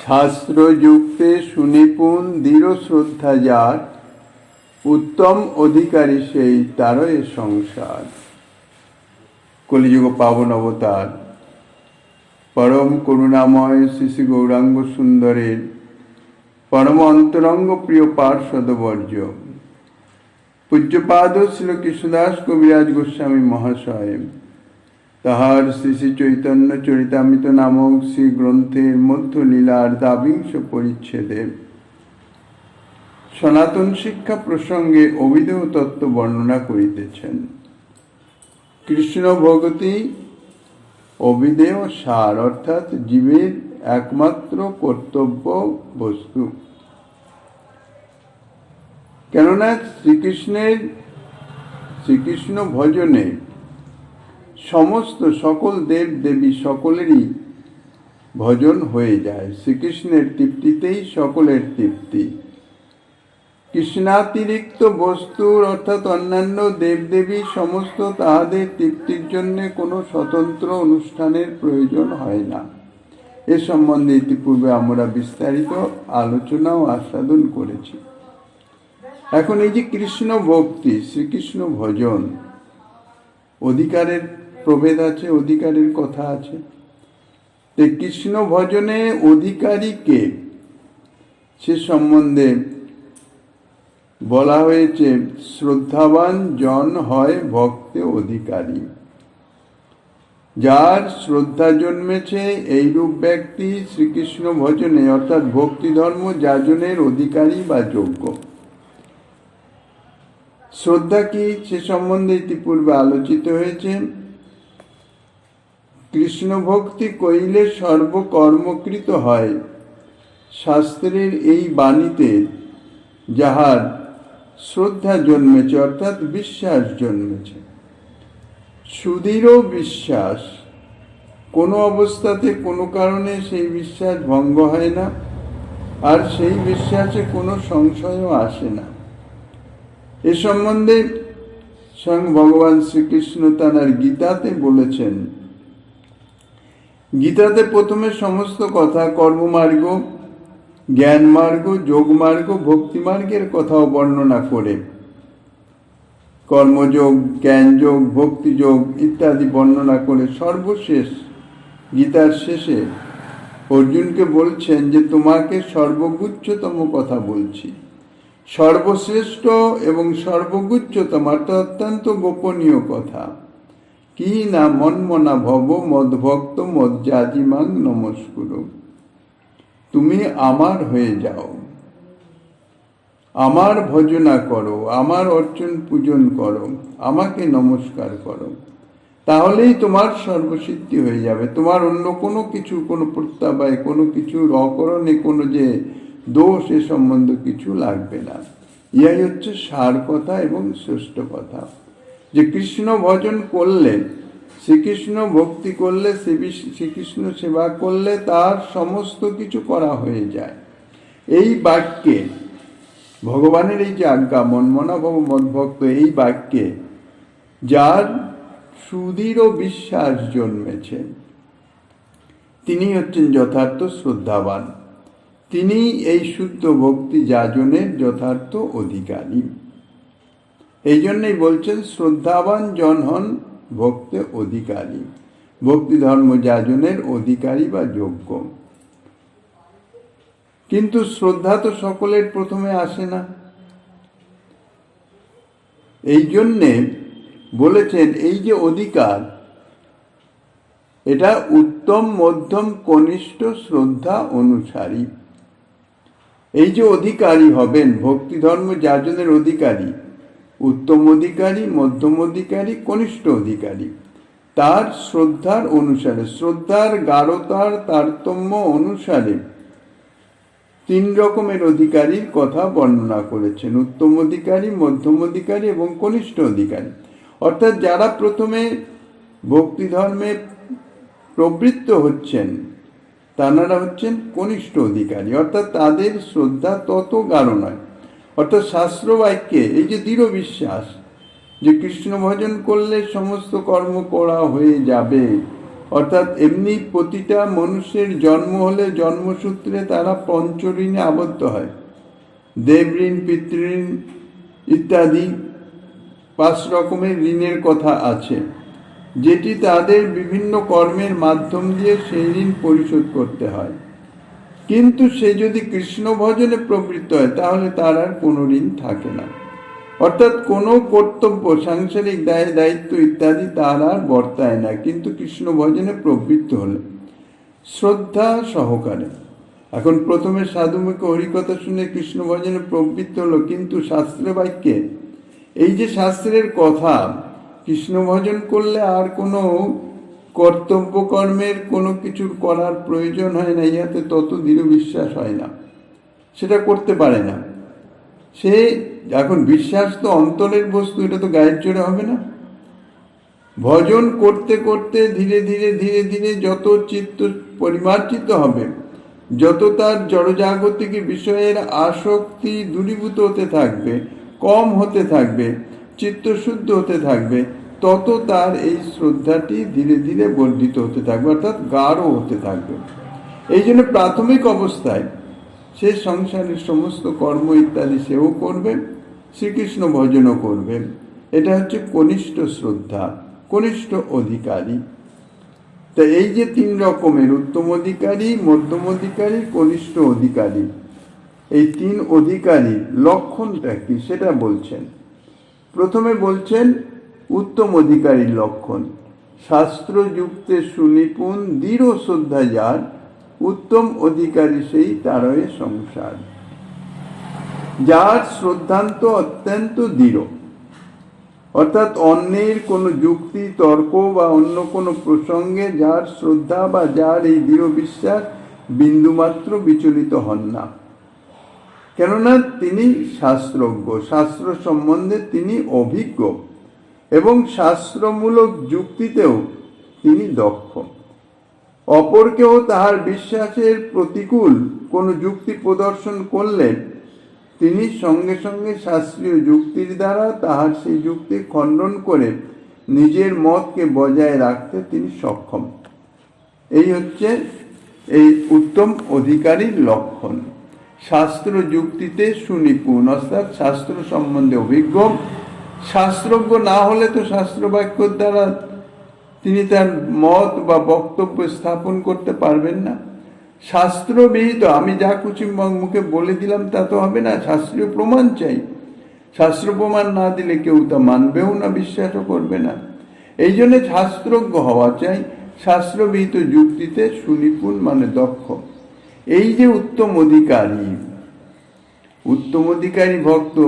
শাস্ত্রযুক্তে সুনিপুণ দৃঢ় শ্রদ্ধা যার, উত্তম অধিকারী সেই তারই সংসার। কলিযুগ পাবন অবতার পরম করুণাময় শ্রী শ্রী গৌরাঙ্গ সুন্দরের পরম অন্তরঙ্গ প্রিয় পার্শ্বদবর্য পূজ্যপাদ শ্রী কৃষ্ণদাস কবিরাজ গোস্বামী মহাশয় তাহার শ্রী শ্রী চৈতন্য চরিতামৃত নামক শ্রী গ্রন্থের মধ্য লীলার দ্বাবিংশ পরিচ্ছেদে সনাতন শিক্ষা প্রসঙ্গে অভিধেয় তত্ত্ব বর্ণনা করিতেছেন। কৃষ্ণ ভগতি অভিধেয় সার, অর্থাৎ জীবের একমাত্র কর্তব্য বস্তু। কেননা শ্রীকৃষ্ণ ভজনে সমস্ত সকল দেব দেবী সকলেরই ভজন হয়ে যায়। শ্রীকৃষ্ণের তৃপ্তিতেই সকলের তৃপ্তি। কৃষ্ণাতিরিক্ত বস্তুর অর্থাৎ অন্যান্য দেবদেবী সমস্ত তাহাদের তৃপ্তির জন্য কোনো স্বতন্ত্র অনুষ্ঠানের প্রয়োজন হয় না। এ সম্বন্ধে ইতিপূর্বে আমরা বিস্তারিত আলোচনা ও আস্বাদন করেছি। এখন এই যে কৃষ্ণ ভক্তি, শ্রীকৃষ্ণ ভজন, অধিকারের প্রভেদ আছে, অধিকারের কথা আছে। কৃষ্ণ ভজনে অধিকারী কে সে সম্বন্ধে বলা হয়েছে, শ্রদ্ধাবান জন হয় ভক্তে অধিকারী। যার শ্রদ্ধা জন্মেছে এইরূপ ব্যক্তি শ্রীকৃষ্ণ ভজনে অর্থাৎ ভক্তি ধর্ম যাজনের অধিকারী বা যোগ্য। শ্রদ্ধা কি সে সম্বন্ধে ইতিপূর্বে আলোচিত হয়েছে। কৃষ্ণ ভক্তি কইলে সর্বকর্মকৃত হয়। শাস্ত্রের এই বাণীতে যাহার শ্রদ্ধা জন্মেছে অর্থাৎ বিশ্বাস জন্মেছে, সুদৃঢ় বিশ্বাস, কোনো অবস্থাতে কোনো কারণে সেই বিশ্বাস ভঙ্গ হয় না, আর সেই বিশ্বাসে কোনো সংশয়ও আসে না। এ সম্বন্ধে স্বয়ং ভগবান শ্রীকৃষ্ণ তাঁর গীতাতে বলেছেন। গীতাতে প্রথমে সমস্ত কথা কর্মমার্গ, জ্ঞান মার্গ, যোগ মার্গ, ভক্তি মার্গের কথাও বর্ণনা করে কর্মযোগ, জ্ঞানযোগ, ভক্তিযোগ ইত্যাদি বর্ণনা করে সর্বশেষ গীতার শেষে অর্জুনকে বলছেন যে তোমাকে সর্বগুচ্ছতম কথা বলছি, সর্বশ্রেষ্ঠ এবং সর্বগুচ্ছতম অর্থাৎ অত্যন্ত গোপনীয় কথা। কি না মন্মনা ভব মদ্ভক্ত মজ্জাজিমাং নমস্কুরু। তুমি আমার হয়ে যাও, আমার ভজনা করো, আমার অর্চন পূজন করো, আমাকে নমস্কার করো, তাহলেই তোমার সর্বসিদ্ধি হয়ে যাবে। তোমার অন্য কোনো কিছু, কোনো প্রত্যাবায়, কোনো কিছুর অকরণে কোনো যে দোষ এ সম্বন্ধ কিছু লাগবে না। ইহাই হচ্ছে সার কথা এবং শ্রেষ্ঠ কথা, যে কৃষ্ণ ভজন করলে, শ্রীকৃষ্ণ ভক্তি করলে, শ্রীকৃষ্ণ সেবা করলে তার সমস্ত কিছু করা হয়ে যায়। এই বাক্যে ভগবানের এই যে আজ্ঞা মন্মনা ভব মদ্ভক্ত, এই বাক্যে যার সুদৃঢ় বিশ্বাস জন্মেছে তিনি হচ্ছেন যথার্থ শ্রদ্ধাবান, তিনি এই শুদ্ধ ভক্তি যাজনের যথার্থ অধিকারী। এই জন্যই বলছেন শ্রদ্ধাবান জন হন ভক্তে অধিকারী, ভক্তি ধর্ম যাজনের অধিকারী বা যোগ্য। কিন্তু শ্রদ্ধা তো সকলের প্রথমে আসে না। এই জন্যে বলেছেন এই যে অধিকার, এটা উত্তম মধ্যম কনিষ্ঠ শ্রদ্ধা অনুসারী। এই যে অধিকারী হবেন, ভক্তি ধর্ম যাজনের অধিকারী, উত্তম অধিকারী, মধ্যম অধিকারী, কনিষ্ঠ অধিকারী, তার শ্রদ্ধার অনুসারে, শ্রদ্ধার গাঢ়তার তারতম্য অনুসারে তিন রকমের অধিকারীর কথা বর্ণনা করেছেন, উত্তম অধিকারী, মধ্যম অধিকারী এবং কনিষ্ঠ অধিকারী। অর্থাৎ যারা প্রথমে ভক্তি ধর্মে প্রবৃত্ত হচ্ছেন তাঁরা হচ্ছেন কনিষ্ঠ অধিকারী, অর্থাৎ তাদের শ্রদ্ধা তত গাঢ় নয়। অর্থাৎ শাস্ত্র বাক্যে এই যে দৃঢ় বিশ্বাস যে কৃষ্ণ ভজন করলে সমস্ত কর্ম করা হয়ে যাবে, অর্থাৎ এমনি প্রতিটা মানুষের জন্ম হলে জন্মসূত্রে তারা পঞ্চঋণে আবদ্ধ হয়। দেবঋণ, পিতৃঋণ ইত্যাদি 5 রকমের ঋণের কথা আছে, যেটি তাদের বিভিন্ন কর্মের মাধ্যম দিয়ে সেই ঋণ পরিশোধ করতে হয়। কিন্তু সে যদি কৃষ্ণ ভজনে প্রবৃত্ত হয় তাহলে তার আর কোনো ঋণ থাকে না। অর্থাৎ কোনো কর্তব্য, সাংসারিক দায় দায়িত্ব ইত্যাদি তার আর বর্তায় না, কিন্তু কৃষ্ণ ভজনে প্রবৃত্ত হলে শ্রদ্ধা সহকারে। এখন প্রথমে সাধুমুখে হরিকথা শুনে কৃষ্ণ ভজনে প্রবৃত্ত হলো, কিন্তু শাস্ত্রের বাক্যে এই যে শাস্ত্রের কথা, কৃষ্ণ ভজন করলে আর কোনো কর্তব্য কর্মের কোনো কিছুর করার প্রয়োজন হয় না, ইহাতে তত দৃঢ় বিশ্বাস হয় না, সেটা করতে পারে না সে। এখন বিশ্বাস তো অন্তরের বস্তু, এটা তো গায়ের জোরে হবে না। ভজন করতে করতে ধীরে ধীরে ধীরে ধীরে যত চিত্ত পরিমার্জিত হবে, যত তার জড়জাগতিক বিষয়ের আসক্তি দূরীভূত হতে থাকবে, কম হতে থাকবে, চিত্ত শুদ্ধ হতে থাকবে, তত তার এই শ্রদ্ধাটি ধীরে ধীরে বর্ধিত হতে থাকবে, অর্থাৎ গাঢ় হতে থাকবে। এই জন্য প্রাথমিক অবস্থায় সে সংসারের সমস্ত কর্ম ইত্যাদি সেও করবে, শ্রীকৃষ্ণ ভজনও করবে। এটা হচ্ছে কনিষ্ঠ শ্রদ্ধা, কনিষ্ঠ অধিকারী। তা এই যে 3 রকমের, উত্তম অধিকারী, মধ্যম অধিকারী, কনিষ্ঠ অধিকারী, এই 3 অধিকারীর লক্ষণটা কি সেটা বলছেন। প্রথমে বলছেন উত্তম অধিকারীর লক্ষণ। শাস্ত্রযুক্তে সুনিপুণ দৃঢ় শ্রদ্ধা যার, উত্তম অধিকারী সেই তারয়ে সংসার। যার শ্রদ্ধান্ত অত্যন্ত দৃঢ়, অর্থাৎ অন্যের কোনো যুক্তি তর্ক বা অন্য কোনো প্রসঙ্গে যার শ্রদ্ধা বা যার এই দৃঢ় বিশ্বাস বিন্দুমাত্র বিচলিত হন না। কেননা তিনি শাস্ত্রজ্ঞ, শাস্ত্র সম্বন্ধে তিনি অভিজ্ঞ এবং শাস্ত্রমূলক যুক্তিতেও তিনি দক্ষ। অপরকেও তাহার বিশ্বাসের প্রতিকূল কোনো যুক্তি প্রদর্শন করলে তিনি সঙ্গে সঙ্গে শাস্ত্রীয় যুক্তির দ্বারা তাহার সেই যুক্তি খণ্ডন করে নিজের মতকে বজায় রাখতে তিনি সক্ষম। এই হচ্ছে এই উত্তম অধিকারীর লক্ষণ। শাস্ত্র যুক্তিতে সুনিপুণ, অর্থাৎ শাস্ত্র সম্বন্ধে অভিজ্ঞ। শাস্ত্রজ্ঞ না হলে তো শাস্ত্র বাক্যের দ্বারা তিনি তার মত বা বক্তব্য স্থাপন করতে পারবেন না। শাস্ত্রবিহিত আমি যা খুশি মুখে বলে দিলাম তা তো হবে না, শাস্ত্রীয় প্রমাণ চাই। শাস্ত্র প্রমাণ না দিলে কেউ তা মানবেও না, বিশ্বাসও করবে না। এই জন্য শাস্ত্রজ্ঞ হওয়া চাই, শাস্ত্রবিহিত যুক্তিতে সুনিপুণ মানে দক্ষ। এই যে উত্তম অধিকারী, উত্তম অধিকারী ভক্ত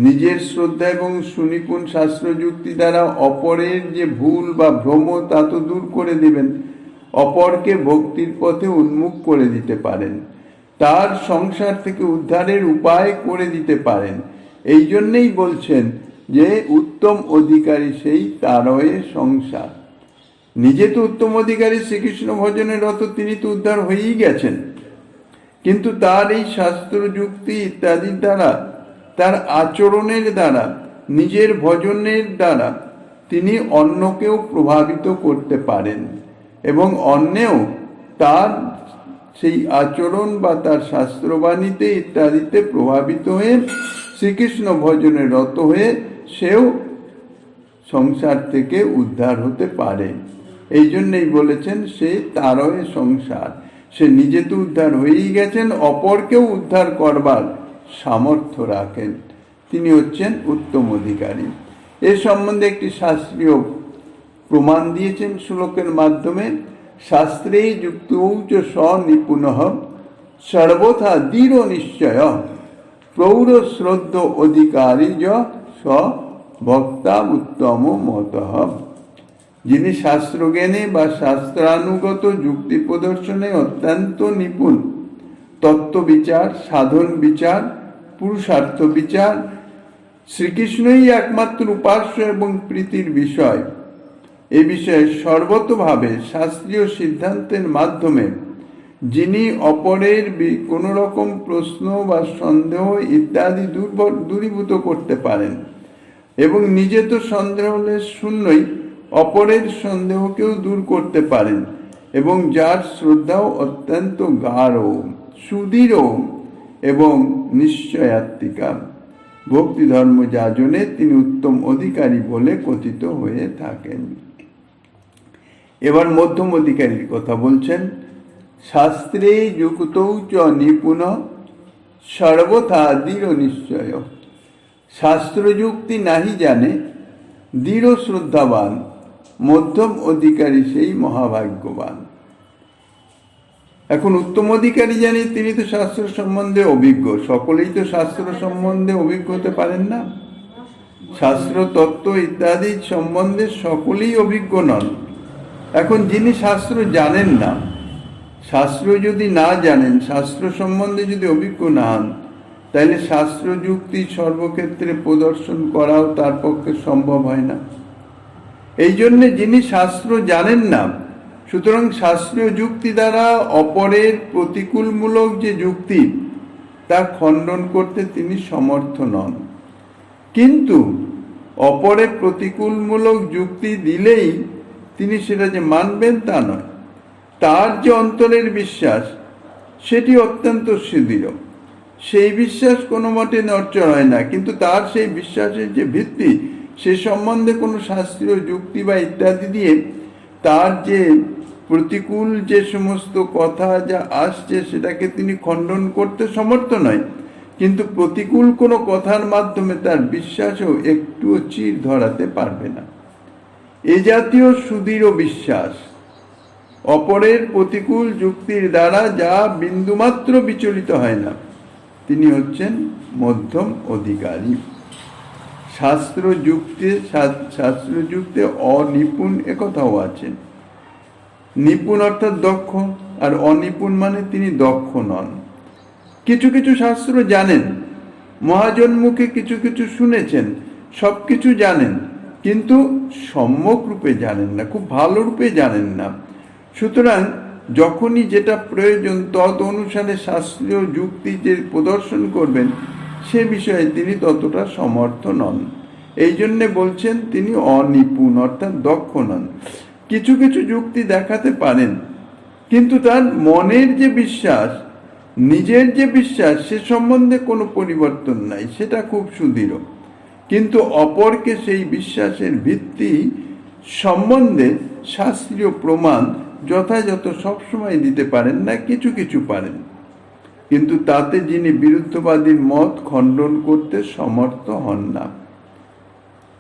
নিজের শ্রদ্ধা এবং সুনিপুণ শাস্ত্র যুক্তি দ্বারা অপরের যে ভুল বা ভ্রম তা তো দূর করে দেবেন, অপরকে ভক্তির পথে উন্মুখ করে দিতে পারেন, তার সংসার থেকে উদ্ধারের উপায় করে দিতে পারেন। এই জন্যেই বলছেন যে উত্তম অধিকারী সেই তারয়ে সংসার। নিজে তো উত্তম অধিকারী, শ্রীকৃষ্ণ ভজনের রত, তিনি তো উদ্ধার হয়েই গেছেন, কিন্তু তার এই শাস্ত্র যুক্তি ইত্যাদির দ্বারা, তার আচরণের দ্বারা, নিজের ভজনের দ্বারা তিনি অন্যকেও প্রভাবিত করতে পারেন এবং অন্যেও তার সেই আচরণ বা তার শাস্ত্রবাণীতে ইত্যাদিতে প্রভাবিত হয়ে শ্রীকৃষ্ণ ভজনে রত হয়ে সেও সংসার থেকে উদ্ধার হতে পারে। এই জন্যই বলেছেন সে তারয়ে সংসার। সে নিজে তো উদ্ধার হয়েই গেছেন, অপরকেও উদ্ধার করবার সামর্থ্য রাখেন, তিনি হচ্ছেন উত্তম অধিকারী। এ সম্বন্ধে একটি শাস্ত্রীয় প্রমাণ দিয়েছেন শ্লোকের মাধ্যমে। শাস্ত্রে যুক্তৌচ স্বনিপুণঃ সর্বথা দৃঢ় নিশ্চয় প্রৌঢ় শ্রদ্ধ অধিকারী য স ভক্তা উত্তম মতঃ। যিনি শাস্ত্রজ্ঞানে বা শাস্ত্রানুগত যুক্তি প্রদর্শনে অত্যন্ত নিপুণ, তত্ত্ব বিচার, সাধন বিচার, পুরুষার্থ বিচার, শ্রীকৃষ্ণই একমাত্র উপাস্য এবং প্রীতির বিষয়, এ বিষয়ে সর্বতোভাবে শাস্ত্রীয় সিদ্ধান্তের মাধ্যমে যিনি অপরের কোনো রকম প্রশ্ন বা সন্দেহ ইত্যাদি দূরীভূত করতে পারেন এবং নিজে তো সন্দেহ হলে শূন্যই, অপরের সন্দেহকেও দূর করতে পারেন এবং যার শ্রদ্ধাও অত্যন্ত গাঢ়, সুদৃঢ় এবং নিশ্চয়াত্মিকা। ভক্তি ধর্ম যাজনে তিনি উত্তম অধিকারী বলে কথিত হয়ে থাকেন। এবার মধ্যম অধিকারীর কথা বলছেন। শাস্ত্রে যুক্তৌ চ নিপুণ সর্বথা দৃঢ় নিশ্চয়। শাস্ত্রযুক্তি নাহি জানে, দৃঢ় শ্রদ্ধাবান, মধ্যম অধিকারী সেই মহাভাগ্যবান। এখন উত্তম অধিকারী জানি তিনি তো শাস্ত্র সম্বন্ধে অভিজ্ঞ। সকলেই তো শাস্ত্র সম্বন্ধে অভিজ্ঞ হতে পারেন না। শাস্ত্র তত্ত্ব ইত্যাদি সম্বন্ধে সকলেই অভিজ্ঞ নন। এখন যিনি শাস্ত্র জানেন না, শাস্ত্র যদি না জানেন, শাস্ত্র সম্বন্ধে যদি অভিজ্ঞ না হন, তাহলে শাস্ত্র যুক্তি সর্বক্ষেত্রে প্রদর্শন করাও তার পক্ষে সম্ভব হয় না। এই জন্যে যিনি শাস্ত্র জানেন না, সুতরাং শাস্ত্রীয় যুক্তি দ্বারা অপরের প্রতিকূলমূলক যে যুক্তি তা খণ্ডন করতে তিনি সমর্থ নন। কিন্তু অপরের প্রতিকূলমূলক যুক্তি দিলেই তিনি সেটা যে মানবেন তা নয়। তার যে অন্তরের বিশ্বাস সেটি অত্যন্ত সুদৃঢ়, সেই বিশ্বাস কোনো মতে নড়চড় হয় না। কিন্তু তার সেই বিশ্বাসের যে ভিত্তি, সে সম্বন্ধে কোনো শাস্ত্রীয় যুক্তি বা ইত্যাদি দিয়ে তার যে প্রতিকূল যে সমস্ত কথা যা আসছে সেটাকে তিনি খণ্ডন করতে সমর্থ নয়। কিন্তু প্রতিকূল কোনো কথার মাধ্যমে তার বিশ্বাসও একটুও চির ধরাতে পারবে না। এ জাতীয় সুদৃঢ় বিশ্বাস অপরের প্রতিকূল যুক্তির দ্বারা যা বিন্দুমাত্র বিচলিত হয় না, তিনি হচ্ছেন মধ্যম অধিকারী। শাস্ত্রযুক্তে অনিপুণ একথাও আছেন। নিপুণ অর্থাৎ দক্ষ, আর অনিপুণ মানে তিনি দক্ষ নন। কিছু কিছু শাস্ত্র জানেন, মহাজন মুখে কিছু কিছু শুনেছেন, সব কিছু জানেন, কিন্তু সম্যক রূপে জানেন না, খুব ভালো রূপে জানেন না। সুতরাং যখনই যেটা প্রয়োজন তদ অনুসারে শাস্ত্রীয় যুক্তি যে প্রদর্শন করবেন, সে বিষয়ে তিনি ততটা সমর্থ নন। এই জন্যে বলছেন তিনি অনিপুণ অর্থাৎ দক্ষ নন। কিছু কিছু যুক্তি দেখাতে পারেন, কিন্তু তার মনের যে বিশ্বাস, নিজের যে বিশ্বাস, সে সম্বন্ধে কোনো পরিবর্তন নাই, সেটা খুব সুদৃঢ়। কিন্তু অপরকে সেই বিশ্বাসের ভিত্তি সম্বন্ধে শাস্ত্রীয় প্রমাণ যথাযথ সবসময় দিতে পারেন না, কিছু কিছু পারেন। কিন্তু তাতে যিনি বিরুদ্ধবাদীর মত খণ্ডন করতে সমর্থ হন না।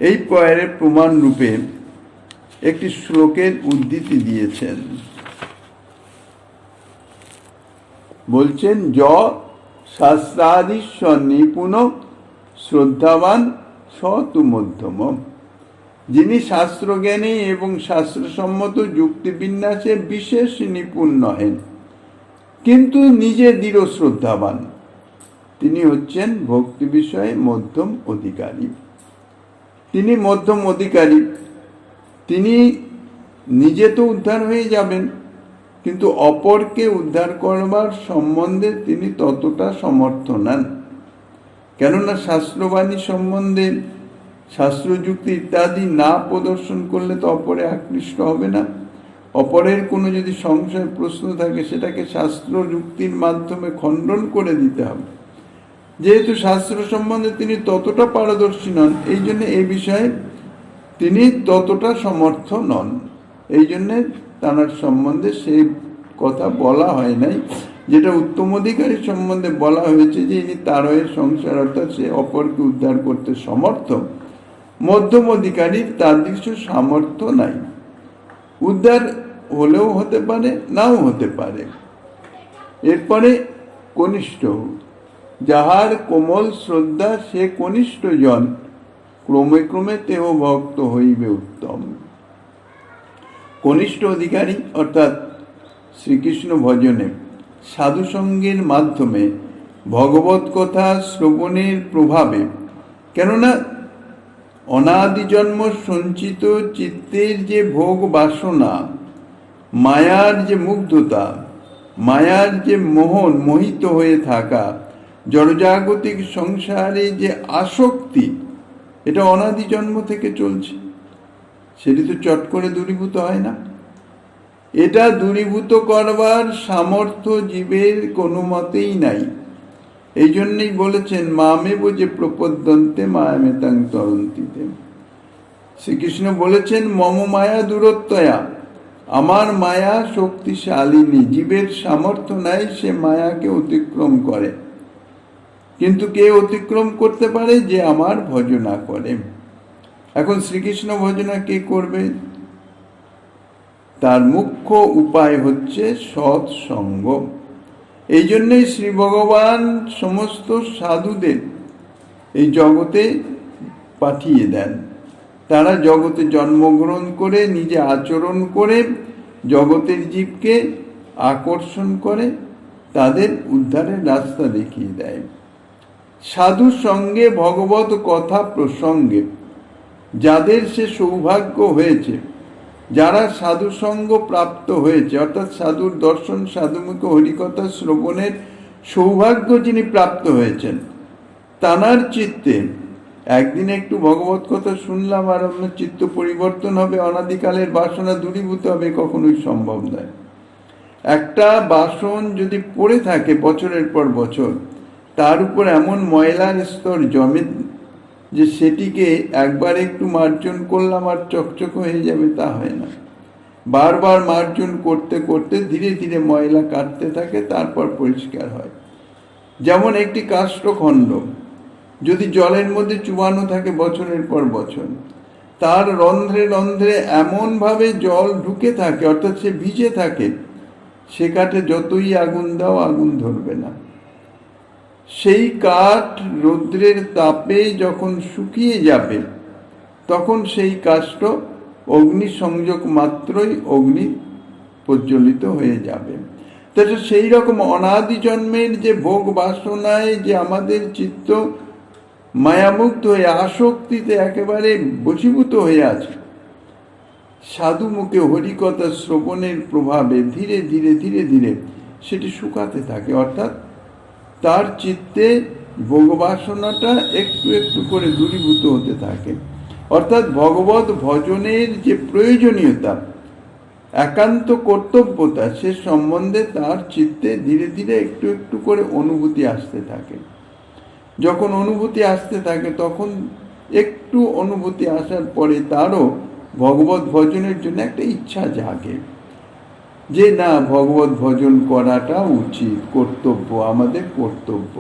এই পয়ের প্রমাণ রূপে একটি শ্লোকের উদ্ধৃতি দিয়েছেন। বলছেন, য শাস্ত্রাদিস্ব নিপুণ শ্রদ্ধাবান স তু মধ্যম। যিনি শাস্ত্রজ্ঞানী এবং শাস্ত্রসম্মত যুক্তিবিন্যাসে বিশেষ নিপুণ নহেন, কিন্তু নিজে দৃঢ় শ্রদ্ধাবান, তিনি হচ্ছেন ভক্তি বিষয়ে মধ্যম অধিকারী। তিনি মধ্যম অধিকারী, তিনি নিজে তো উদ্ধার হয়ে যাবেন, কিন্তু অপরকে উদ্ধার করবার সম্বন্ধে তিনি ততটা সমর্থ নন। কেননা শাস্ত্রবাণী সম্বন্ধে শাস্ত্রযুক্তি ইত্যাদি না প্রদর্শন করলে তো অপরে আকৃষ্ট হবে না। অপরের কোনো যদি সংশয় প্রশ্ন থাকে, সেটাকে শাস্ত্র যুক্তির মাধ্যমে খণ্ডন করে দিতে হবে। যেহেতু শাস্ত্র সম্বন্ধে তিনি ততটা পারদর্শী নন, এই জন্য এই বিষয়ে তিনি ততটা সমর্থ নন। এই জন্যে তাঁর সম্বন্ধে সেই কথা বলা হয় নাই, যেটা উত্তম অধিকারীর সম্বন্ধে বলা হয়েছে যে ইনি তারয়ের সংসার, অর্থাৎ সে অপরকে উদ্ধার করতে সমর্থ। মধ্যম অধিকারীর তার দৃশ্য সামর্থ্য নাই। উদ্ধার হলেও হতে পারে, নাও হতে পারে। এরপরে কনিষ্ঠ, যাহার কোমল শ্রদ্ধা সে কনিষ্ঠ জন, ক্রমে ক্রমে তেহ ভক্ত হইবে উত্তম। কনিষ্ঠ অধিকারী অর্থাৎ শ্রীকৃষ্ণ ভজনে সাধুসঙ্গের মাধ্যমে ভগবত কথা শ্রবণের প্রভাবে, কেননা অনাদি জন্ম সঞ্চিত চিত্তের যে ভোগ বাসনা, মায়ার যে মুগ্ধতা, মায়ার যে মোহিত হয়ে থাকা, জড়জাগতিক সংসারে যে আসক্তি, এটা অনাদি জন্ম থেকে চলছে। সেটি তো চট করে দূরীভূত হয় না। এটা দূরীভূত করবার সামর্থ্য জীবের কোনো মতেই নাই। এই জন্যই বলেছেন মামে বোঝে প্রপদ্যন্তে মায়ামে তাং তরন্তিতে। শ্রীকৃষ্ণ বলেছেন মম মায়া দূরত্বয়া, আমার মায়া শক্তিশালিনী। জীবের সামর্থ্য নাই সে মায়াকে অতিক্রম করে, কিন্তু কে অতিক্রম করতে পারে? যে আমার ভজনা করে। এখন শ্রীকৃষ্ণ ভজনা কে করবে? তার মুখ্য উপায় হচ্ছে সৎসঙ্গ। এই জন্যই শ্রী ভগবান সমস্ত সাধুদের এই জগতে পাঠিয়ে দেন। তারা জগতে জন্মগ্রহণ করে নিজে আচরণ করে জগতের জীবকে আকর্ষণ করে, তাদের উদ্ধারের রাস্তা দেখিয়ে দেয়। সাধু সঙ্গে ভগবত কথা প্রসঙ্গে যাদের সে সৌভাগ্য হয়েছে, যারা সাধু সঙ্গ প্রাপ্ত হয়েছে, অর্থাৎ সাধুর দর্শন, সাধুমুখ হরিকথা শ্রবণের সৌভাগ্য যিনি প্রাপ্ত হয়েছেন, তানার চিত্তে একদিন একটু ভগবত কথা শুনলাম আর আমার চিত্ত পরিবর্তন হবে, অনাদিকালের বাসনা দূরীভূত হবে, কখনোই সম্ভব নয়। একটা বাসন যদি পড়ে থাকে বছরের পর বছর, তার উপর এমন ময়লার স্তর জমে যে সেটিকে একবার একটু মার্জন করলাম আর চকচক হয়ে যাবে, তা হয় না। বারবার মার্জন করতে করতে ধীরে ধীরে ময়লা কাটতে থাকে, তারপর পরিষ্কার হয়। যেমন একটি কাষ্ঠখণ্ড যদি জলের মধ্যে চুবানো থাকে বছরের পর বছর, তার রন্ধ্রে রন্ধ্রে এমনভাবে জল ঢুকে থাকে, অর্থাৎ সে ভিজে থাকে, সে কাঠে যতই আগুন দাও আগুন ধরবে না। সেই কাঠ রৌদ্রের তাপে যখন শুকিয়ে যাবে, তখন সেই কাষ্ঠ অগ্নি সংযোগ মাত্রই অগ্নি প্রজ্বলিত হয়ে যাবে। তাহলে সেই রকম অনাদি জন্মের যে ভোগ বাসনায় যে আমাদের চিত্ত মায়ামুক্ত হয়ে আসক্তিতে একেবারে বশীভূত হয়ে আছে, সাধু মুখে হরিকথা শ্রবণের প্রভাবে ধীরে ধীরে ধীরে ধীরে সেটি শুকাতে থাকে। অর্থাৎ তার চিত্তে ভোগবাসনাটা একটু একটু করে দূরীভূত হতে থাকে। অর্থাৎ ভগবত ভজনের যে প্রয়োজনীয়তা, একান্ত কর্তব্যতা, সে সম্বন্ধে তার চিত্তে ধীরে ধীরে একটু একটু করে অনুভূতি আসতে থাকে। যখন অনুভূতি আসতে থাকে, তখন একটু অনুভূতি আসার পরে তারও ভগবত ভজনের জন্য একটা ইচ্ছা জাগে যে না, ভগবত ভজন করাটা উচিত, কর্তব্য, আমাদের কর্তব্য।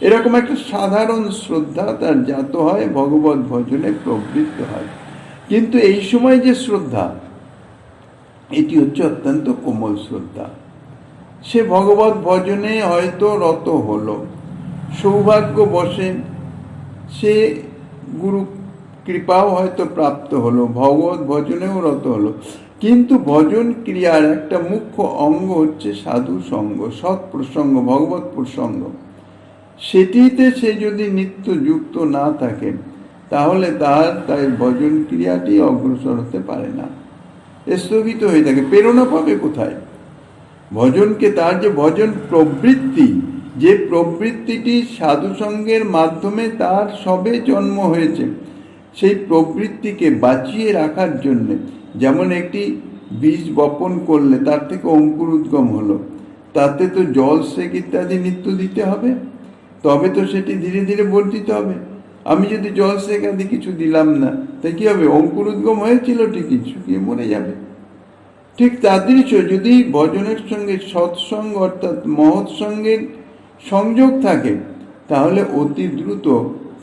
এরকম একটা সাধারণ শ্রদ্ধা তার জাত হয়, ভগবত ভজনে প্রবৃত্ত হয়। কিন্তু এই সময় যে শ্রদ্ধা, এটি হচ্ছে অত্যন্ত কোমল শ্রদ্ধা। সে ভগবত ভজনে হয়তো রত হলো, সৌভাগ্য বসে সে গুরু কৃপাও হয়তো প্রাপ্ত হলো, ভগবত ভজনেও রত হলো, কিন্তু ভজন ক্রিয়ার একটা মুখ্য অঙ্গ হচ্ছে সাধু সঙ্গ, সৎ প্রসঙ্গ, ভগবত প্রসঙ্গ। সেটিতে সে যদি নিত্য যুক্ত না থাকে, তাহলে তার ভজন ক্রিয়াটি অগ্রসর হতে পারে না, স্থগিত হয়ে থাকে। প্রেরণা পাবে কোথায়? ভজনকে, তার যে ভজন প্রবৃত্তি, যে প্রবৃত্তিটি সাধু সঙ্গের মাধ্যমে তার সবে জন্ম হয়েছে, সেই প্রবৃত্তিকে বাঁচিয়ে রাখার জন্য, যেমন একটি বীজ বপন করলে তার থেকে অঙ্কুর উদ্গম হলো, তাতে তো জল সেচ ইত্যাদি নিত্য দিতে হবে, তবে তো সেটি ধীরে ধীরে বর্ধিত হবে। আমি যদি জল সেচ আদি কিছু দিলাম না, তাই কি হবে? অঙ্কুর উদ্গম হয়েছিল ঠিকই, শুকিয়ে মরে যাবে। ঠিক তাদৃশ যদি ভজনের সঙ্গে সৎসঙ্গ অর্থাৎ মহৎ সঙ্গের সংযোগ থাকে, তাহলে অতি দ্রুত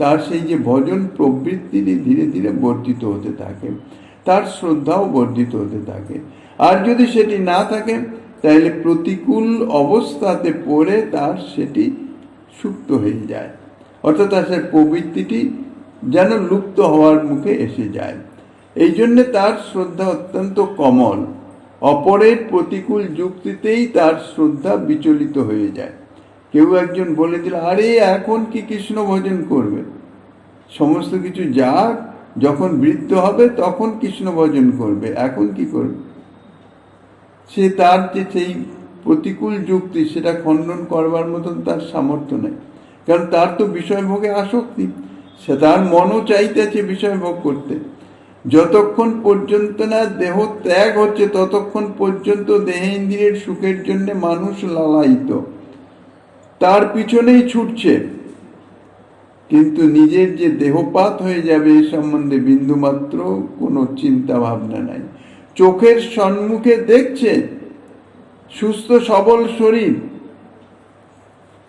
তার সেই যে ভজন প্রবৃত্তিটি ধীরে ধীরে বর্ধিত হতে থাকে, তার শ্রদ্ধাও বর্ধিত হতে থাকে। আর যদি সেটি না থাকে, তাহলে প্রতিকূল অবস্থাতে পড়ে তার সেটি সুপ্ত হয়ে যায়, অর্থাৎ তার প্রবৃত্তিটি যেন লুপ্ত হওয়ার মুখে এসে যায়। এই জন্যে তার শ্রদ্ধা অত্যন্ত কোমল। অপরের প্রতিকূল যুক্তিতেই তার শ্রদ্ধা বিচলিত হয়ে যায়। কেউ একজন বলে দিল, আরে এখন কি কৃষ্ণ ভজন করবে, সমস্ত কিছু যাক, যখন বৃদ্ধ হবে তখন কৃষ্ণ ভজন করবে, এখন কি করবে? সে তার যে সেই প্রতিকূল যুক্তি, সেটা খণ্ডন করবার মতন তার সামর্থ্য নেই, কারণ তার তো বিষয়ভোগে আসক্তি, সে তার মনও চাইতেছে বিষয়ভোগ করতে। যতক্ষণ পর্যন্ত না দেহ ত্যাগ হচ্ছে ততক্ষণ পর্যন্ত দেহেন্দ্রিয়ের সুখের জন্য মানুষ লালায়িত, তার পিছনেই ছুটছে। কিন্তু নিজের যে দেহপাত হয়ে যাবে এ সম্বন্ধে বিন্দুমাত্র কোনো চিন্তা ভাবনা নাই। চোখের সম্মুখে দেখছে সুস্থ সবল শরীর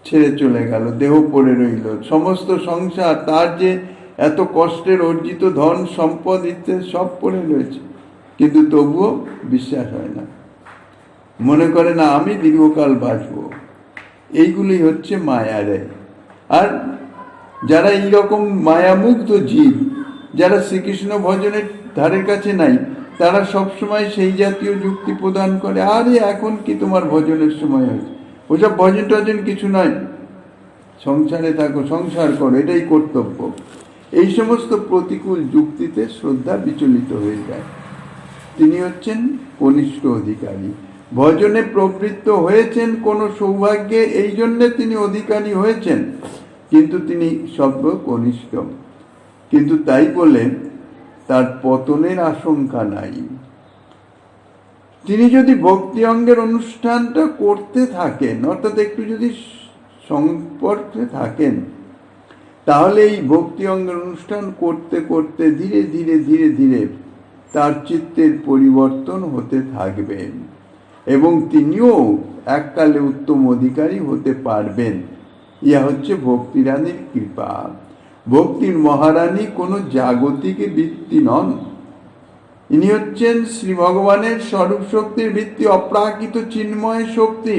ছেড়ে চলে গেল, দেহ পড়ে রইল, সমস্ত সংসার, তার যে এত কষ্টের অর্জিত ধন সম্পদ ইত্যাদি সব পড়ে রয়েছে, কিন্তু তবুও বিশ্বাস হয় না, মনে করে না আমি দীর্ঘকাল বাঁচব। এইগুলি হচ্ছে মায়ারে। আর যারা এইরকম মায়ামুগ্ধ জীব, যারা শ্রীকৃষ্ণ ভজনের ধারের কাছে নাই, তারা সবসময় সেই জাতীয় যুক্তি প্রদান করে, আরে এখন কি তোমার ভজনের সময় হয়েছে, ওসব ভজন টজন কিছু নয়, সংসারে থাকো, সংসার করো, এটাই কর্তব্য। এই সমস্ত প্রতিকূল যুক্তিতে শ্রদ্ধা বিচলিত হয়ে যায়। তিনি হচ্ছেন কনিষ্ঠ অধিকারী, ভজনে প্রবৃত্ত হয়েছেন কোন সৌভাগ্যে, এই জন্যে তিনি অধিকারী হয়েছেন, কিন্তু তিনি সর্ব কনিষ্ঠ। কিন্তু তাই বলে তার পতনের আশঙ্কা নাই। তিনি যদি ভক্তি অঙ্গের অনুষ্ঠানটা করতে থাকেন, অর্থাৎ একটু যদি সম্পর্কে থাকেন, তাহলে এই ভক্তি অঙ্গের অনুষ্ঠান করতে করতে ধীরে ধীরে ধীরে ধীরে তার চিত্তের পরিবর্তন হতে থাকবে এবং তিনিও এককালে উত্তম অধিকারী হতে পারবেন। ইহা হচ্ছে ভক্তিরানীর কৃপা। ভক্তির মহারানী কোনো জাগতিক বৃত্তি নন, ইনি হচ্ছেন শ্রী ভগবানের স্বরূপ শক্তির ভিত্তি, অপ্রাকৃত চিন্ময় শক্তি।